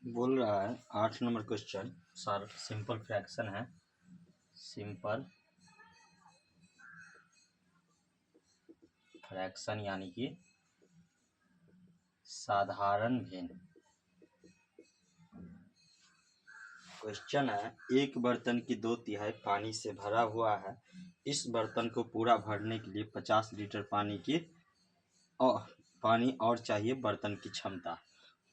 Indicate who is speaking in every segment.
Speaker 1: बोल रहा है 8 number question sir simple fraction है। सिंपल फ्रैक्शन यानी कि साधारण भिन्न। क्वेश्चन है एक बर्तन की 2/3 पानी से भरा हुआ है। इस बर्तन को पूरा भरने के लिए 50 लीटर पानी और चाहिए। बर्तन की क्षमता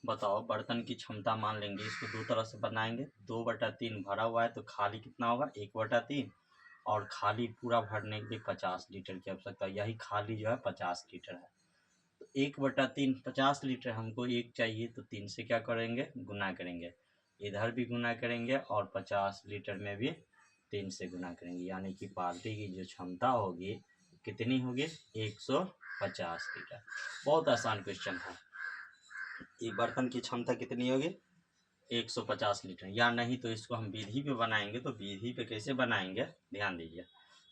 Speaker 1: बताओ। बर्तन की क्षमता मान लेंगे, इसको दो तरह से बनाएंगे। 2/3 भरा हुआ है तो खाली कितना होगा 1/3, और खाली पूरा भरने के लिए 50 लीटर की आवश्यकता। यही खाली जो है 50 लीटर है। तो 1/3 50 लीटर, हमको एक चाहिए तो 3 से क्या करेंगे गुना करेंगे। इधर भी गुना करेंगे और 50 लीटर में भी 3 से गुना करेंगे, यानी कि बाल्टी की जो क्षमता होगी कितनी होगी 150 लीटर। बहुत आसान क्वेश्चन है। ये बर्तन की क्षमता कितनी होगी 150 लीटर। या नहीं तो इसको हम विधि पे बनाएंगे। तो विधि पे कैसे बनाएंगे ध्यान दीजिए।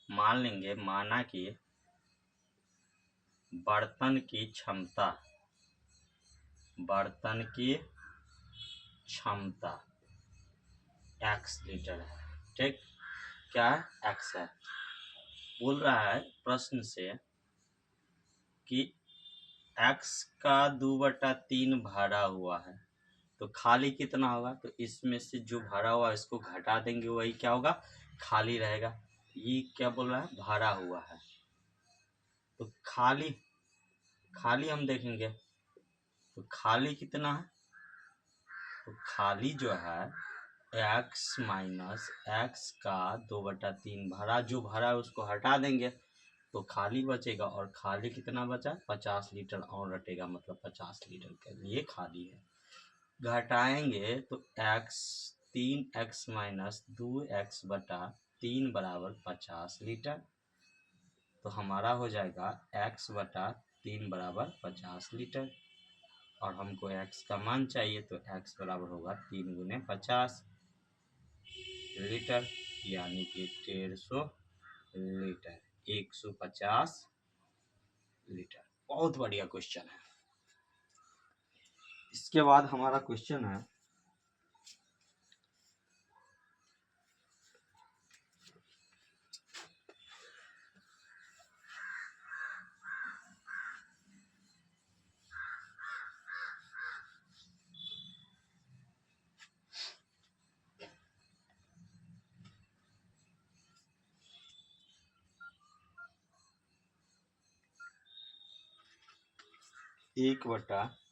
Speaker 1: मान लेंगे, माना कि बर्तन की क्षमता x लीटर है। ठीक, क्या है x है। बोल रहा है प्रश्न से कि x का 2/3 भरा हुआ है तो खाली कितना होगा। तो इसमें से जो भरा हुआ है इसको घटा देंगे, वही क्या होगा खाली रहेगा। ये क्या बोल रहा है भरा हुआ है। तो खाली हम देखेंगे तो खाली कितना है। तो खाली जो है x माइनस x का 2/3 भरा, जो भरा है उसको हटा देंगे तो खाली बचेगा। और खाली कितना बचा 50 लीटर और हटेगा, मतलब 50 लीटर के लिए खाली है। घटाएंगे तो x 3x माइनस 2x/3 बराबर 50 लीटर। तो हमारा हो जाएगा x/3 बराबर 50 लीटर। और हमको x का मान चाहिए तो x बराबर होगा 3 गुने 50 लीटर, यानी कि 150 लीटर 150 लीटर। बहुत बढ़िया क्वेश्चन है। इसके बाद हमारा क्वेश्चन है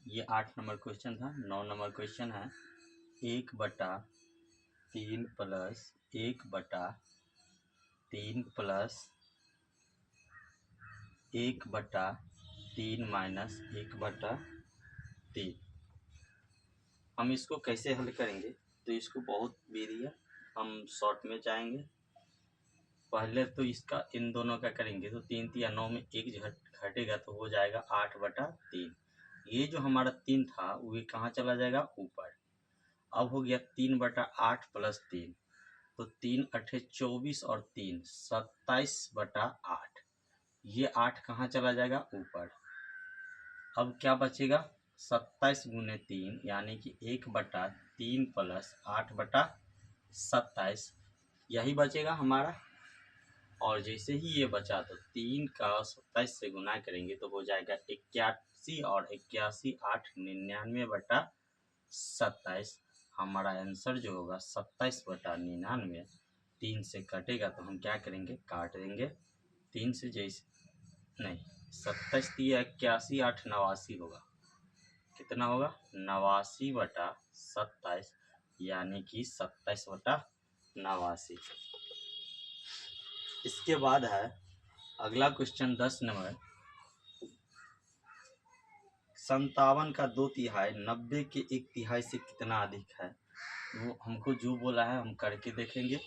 Speaker 1: ये 8 नंबर क्वेश्चन था। 9 नंबर क्वेश्चन है 1/3 प्लस 1/3 प्लस 1/3 माइनस 1/3। हम इसको कैसे हल करेंगे तो इसको बहुत विधि है, हम शॉर्ट में जाएंगे। पहले तो इसका इन दोनों का करेंगे तो 3 या 9 में 1 घटेगा तो हो जाएगा 8/3। ये जो हमारा 3 था वो कहाँ चला जाएगा ऊपर। अब हो गया 3/8 प्लस 3, तो 3 अठे 24 और 3 27/8। ये 8 कहाँ चला जाएगा ऊपर। अब क्या बचेगा 27 गुने 3, यानी कि 1/3 प्लस 8/27 यही बचेगा हमारा। और जैसे ही ये बचा तो 3 का 27 से गुना करेंगे तो हो जाएगा 81, और 81 8 99/27। हमारा आंसर जो होगा 27/99। 3 से कटेगा तो हम क्या करेंगे काट देंगे 3 से। जैसे नहीं 27 दिया 81 8 89 होगा। कितना होगा 89/27, यानी कि 27/89। इसके बाद है अगला क्वेश्चन 10 नंबर। 57 का 2/3 90 के 1/3 से कितना अधिक है। वो हमको जो बोला है हम करके देखेंगे।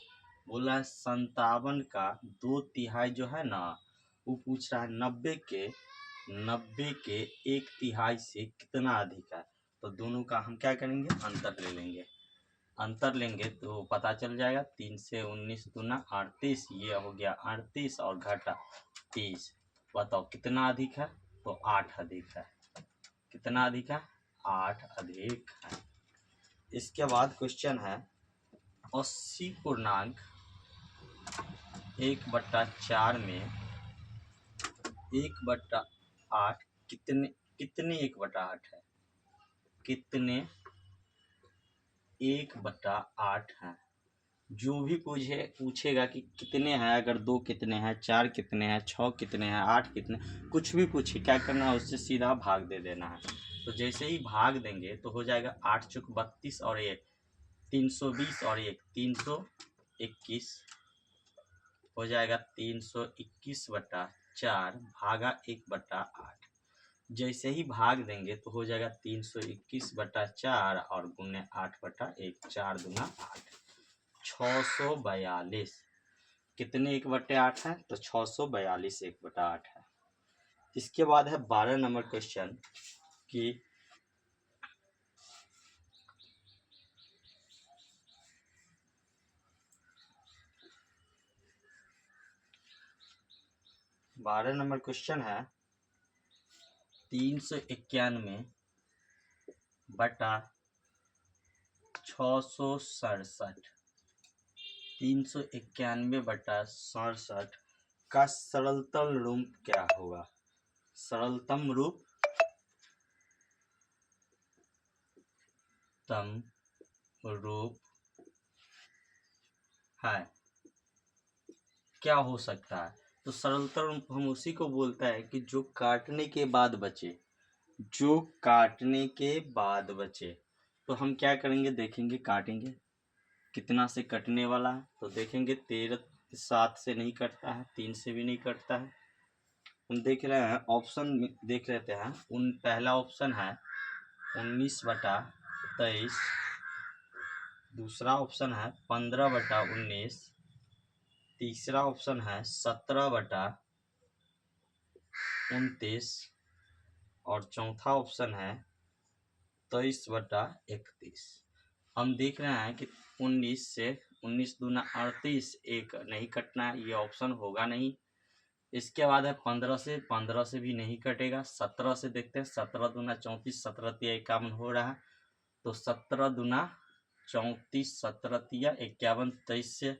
Speaker 1: बोला है 57 का 2/3 जो है ना, वो पूछ रहा है 90 के 1/3 से कितना अधिक है। तो दोनों का हम क्या करेंगे अंतर ले लेंगे। अंतर लेंगे तो पता चल जाएगा। 3 से 19 दूना 38, ये हो गया 38 और घटा 30। बताओ कितना अधिक है तो 8 अधिक है। कितना अधिक है 8 अधिक है। इसके बाद क्वेश्चन है 80.1/4 में 1/8 कितने कितने 1/8 है, कितने 1/8 है। जो भी पूछेगा कि कितने हैं, अगर 2 कितने हैं, 4 कितने हैं, 6 कितने हैं, 8 कितने, कुछ भी पूछे, क्या करना है, उससे सीधा भाग दे देना है। तो जैसे ही भाग देंगे तो हो जाएगा 8 चौक 32 और 1 320 और 1 321 हो जाएगा 321/4 भागा 1/8। जैसे ही भाग देंगे तो हो जाएगा 321/4 और गुने 8/1 4 दूना 8 642। कितने 1/8 है, तो 642 1/8 है। इसके बाद है 12 नंबर क्वेश्चन कि 12 नंबर क्वेश्चन है 391/667 391/67 का सरलतम रूप क्या होगा। सरलतम रूप है क्या हो सकता है। तो सरलतम रूप हम उसी को बोलता है कि जो काटने के बाद बचे, जो काटने के बाद बचे। तो हम क्या करेंगे, देखेंगे, काटेंगे कितना से कटने वाला है। तो देखेंगे 13 7 से नहीं कटता है, 3 से भी नहीं कटता है। हम देख रहे हैं ऑप्शन देख लेते हैं। पहला ऑप्शन है 19/23, दूसरा ऑप्शन है 15/19, तीसरा ऑप्शन है 17/29 और चौथा ऑप्शन है 23/31। हम देख रहे हैं कि 19 से 19 दूना 38 एक नहीं कटना है, ये ऑप्शन होगा नहीं। इसके बाद है 15 से भी नहीं कटेगा। 17 से देखते हैं, 17 दूना 34 17 तिया 51 हो रहा है। तो 17 दूना 34 17 तिया 51 23 से,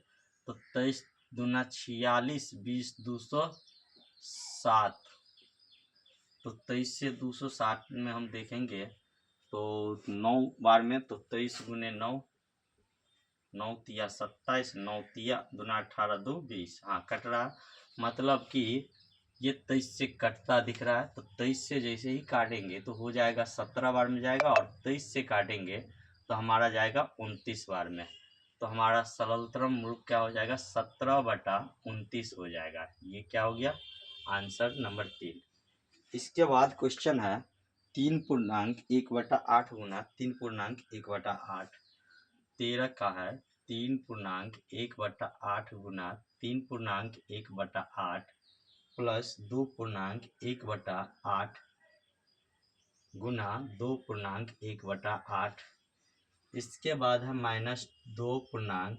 Speaker 1: तो 23 दूना 46 20 207। तो 23 से 207 में हम देखेंगे तो 9 बार में, तो 23 गुने 9 9 तिया 27 9 तिया दूना 18 2 20। हाँ कट रहा, मतलब कि ये 23 से कटता दिख रहा है। तो 23 से जैसे ही काटेंगे तो हो जाएगा 17 बार में जाएगा, और 23 से काटेंगे तो हमारा जाएगा 29 बार में। तो हमारा सरलतम रूप क्या हो जाएगा, 17/29 हो जाएगा। ये क्या हो गया, आंसर नंबर 3। इसके बाद क्वेश्चन है 3.1/8 गुना 3.1/8 13 का है। 3.1/8 गुना 3.1/8 प्लस 2.1/8 गुना 2.1/8। इसके बाद है माइनस 2 गुना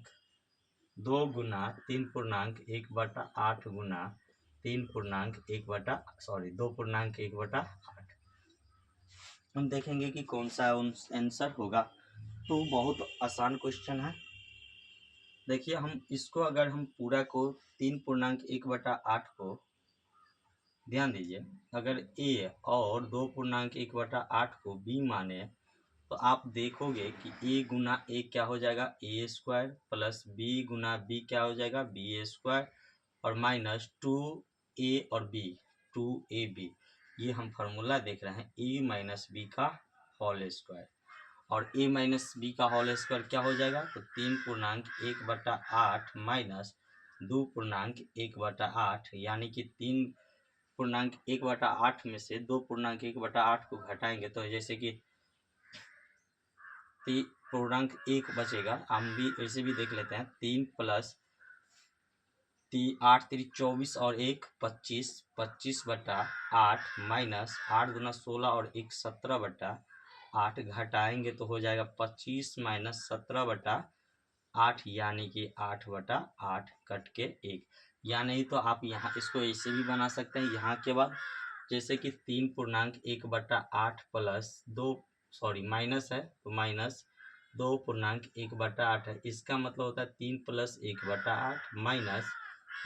Speaker 1: 3.1/8 गुना 2.1/8। हम देखेंगे कि कौन सा आंसर होगा। तो बहुत आसान क्वेश्चन है। देखिए हम इसको, अगर हम पूरा को 3.1/8 को, ध्यान दीजिए, अगर a और 2.1/8 को b माने तो आप देखोगे कि a गुना a क्या हो जाएगा, a² प्लस b गुना b क्या हो जाएगा, b² और माइनस 2a और b 2ab। ये हम फार्मूला देख रहे हैं a माइनस बी का होल स्क्वायर, और a माइनस बी का होल स्क्वायर क्या हो जाएगा, तो 3.1/8 माइनस 2.1/8, यानी कि 3.1/8 में से 2.1/8 को घटाएंगे तो जैसे कि 3.1 बचेगा। हम भी ऐसे भी देख लेते हैं, 3 प्लस 8 3 24 और 1 25 25/8 माइनस 8 गुना 16 और 1 17/8 घटाएंगे तो हो जाएगा 25 माइनस 17/8, यानी कि 8/8 कट के 1। या नहीं तो आप यहाँ इसको ऐसे भी बना सकते हैं, यहाँ के बाद जैसे कि 3.1/8 प्लस 2 माइनस है तो माइनस 2.1/8 है। इसका मतलब होता है 3 + 1/8 माइनस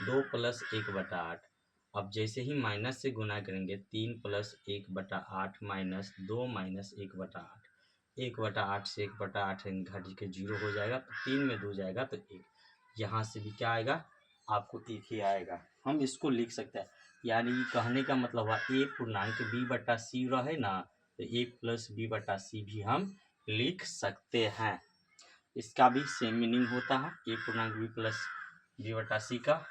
Speaker 1: 2 + 1/8। अब जैसे ही माइनस से गुना करेंगे 3 + 1/8 माइनस 2 माइनस 1/8। 1/8 से 1/8 घट के 0 हो जाएगा, तो 3 में 2 जाएगा तो 1। यहाँ से भी क्या आएगा, आपको 1 ही आएगा। हम इसको लिख सकते हैं, यानी कहने का मतलब हुआ a.b/c रहे ना, तो a + b/c भी हम लिख सकते हैं। इसका भी सेम मीनिंग होता है, a.b+b/c का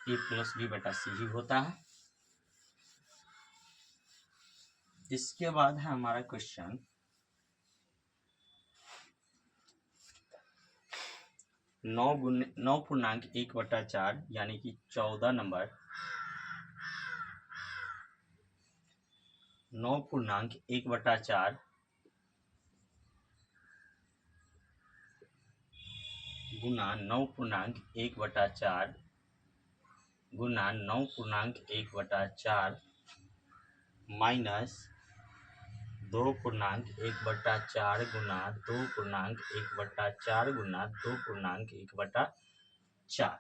Speaker 1: a + b/c ही होता है। इसके बाद है हमारा क्वेश्चन 9.1/4 यानी कि 14 नंबर 9.1/4 गुना 9.1/4 गुना 9.1/4 माइनस 2.1/4 गुना 2.1/4 गुना 2.1/4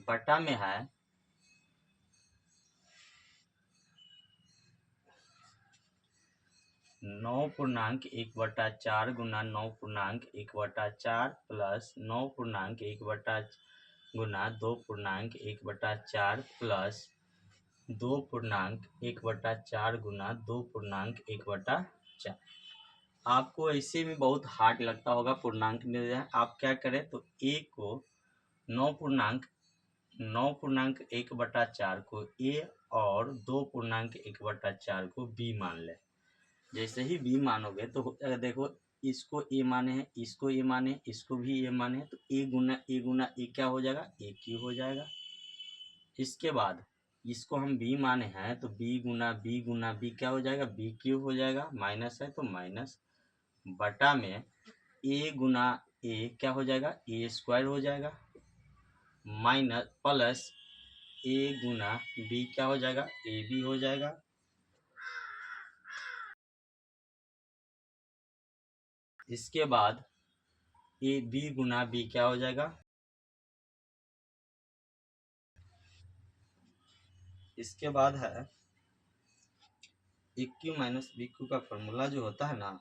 Speaker 1: बटा में है 9.1/4 गुना 9.1/4 प्लस 9.1 गुना 2.1/4 प्लस 2.1/4 गुना 2.1/4। आपको ऐसे में बहुत हार्ड लगता होगा पूर्णांक मिल जाए, आप क्या करें तो a को 9.1/4 को a और 2.1/4 को b मान ले। जैसे ही b मानोगे तो देखो, इसको a माने हैं, इसको a माने, इसको भी a माने, तो a गुना a क्या हो जाएगा, a क्यूब हो जाएगा। इसके बाद इसको हम b माने हैं तो b गुना b क्या हो जाएगा, b क्यूब हो जाएगा। माइनस है तो माइनस बटा में a गुना a क्या हो जाएगा, a² हो जाएगा। Minus plus a Guna b क्या हो जाएगा, ab हो जाएगा। इसके बाद b गुना b क्या हो जाएगा, इसके बाद है a Q minus b Q का फॉर्मूला जो होता है ना,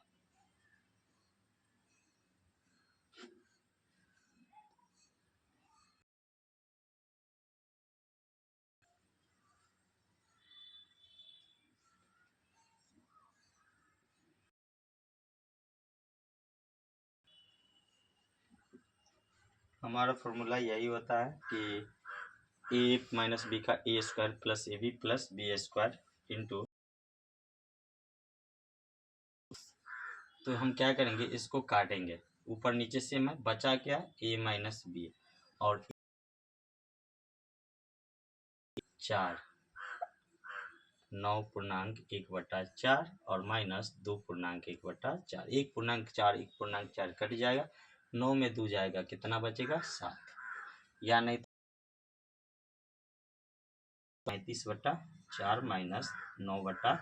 Speaker 1: हमारा फॉर्मूला यही होता है कि a माइनस b का a² plus ab plus b² into, तो हम क्या करेंगे, इसको काटेंगे, ऊपर नीचे से मैं बचा क्या, a माइनस b और 4 9.1/4 और माइनस 2.1/4 1.4 1.4 कट जाएगा, 9 में 2 जाएगा, कितना बचेगा 7, या नहीं 35/4 माइनस 9/4।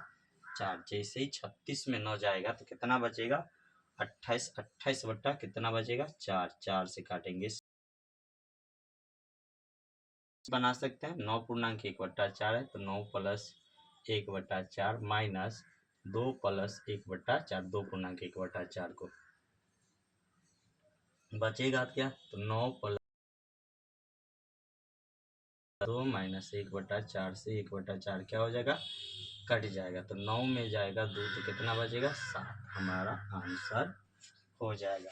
Speaker 1: जैसे ही 36 में 9 जाएगा तो कितना बचेगा 28, 28 बटा कितना बचेगा 4, 4 से काटेंगे, बना सकते हैं 9.1/4 है तो 9 + 1/4 माइनस 2 + 1/4 2.1/4 को बचेगा क्या, तो 9 + 2 माइनस 1/4 से 1/4 क्या हो जाएगा, कट जाएगा, तो 9 में जाएगा 2 तो कितना बचेगा 7, हमारा आंसर हो जाएगा।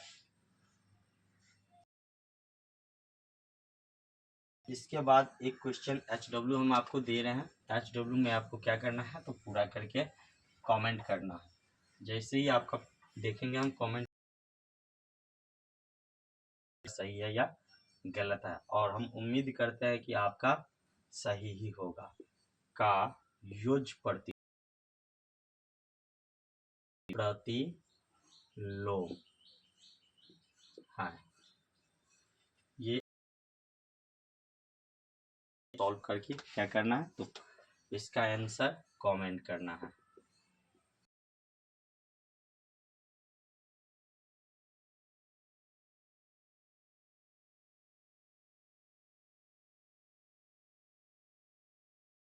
Speaker 1: इसके बाद एक क्वेश्चन HW हम आपको दे रहे हैं, HW में आपको क्या करना है, तो पूरा करके कमेंट करना है। जैसे ही आपका देखेंगे हम कमेंट सही है या गलत है, और हम उम्मीद करते हैं कि आपका सही ही होगा। का योज प्रतिलोम है, ये सॉल्व करके क्या करना है, तो इसका आंसर कमेंट करना है।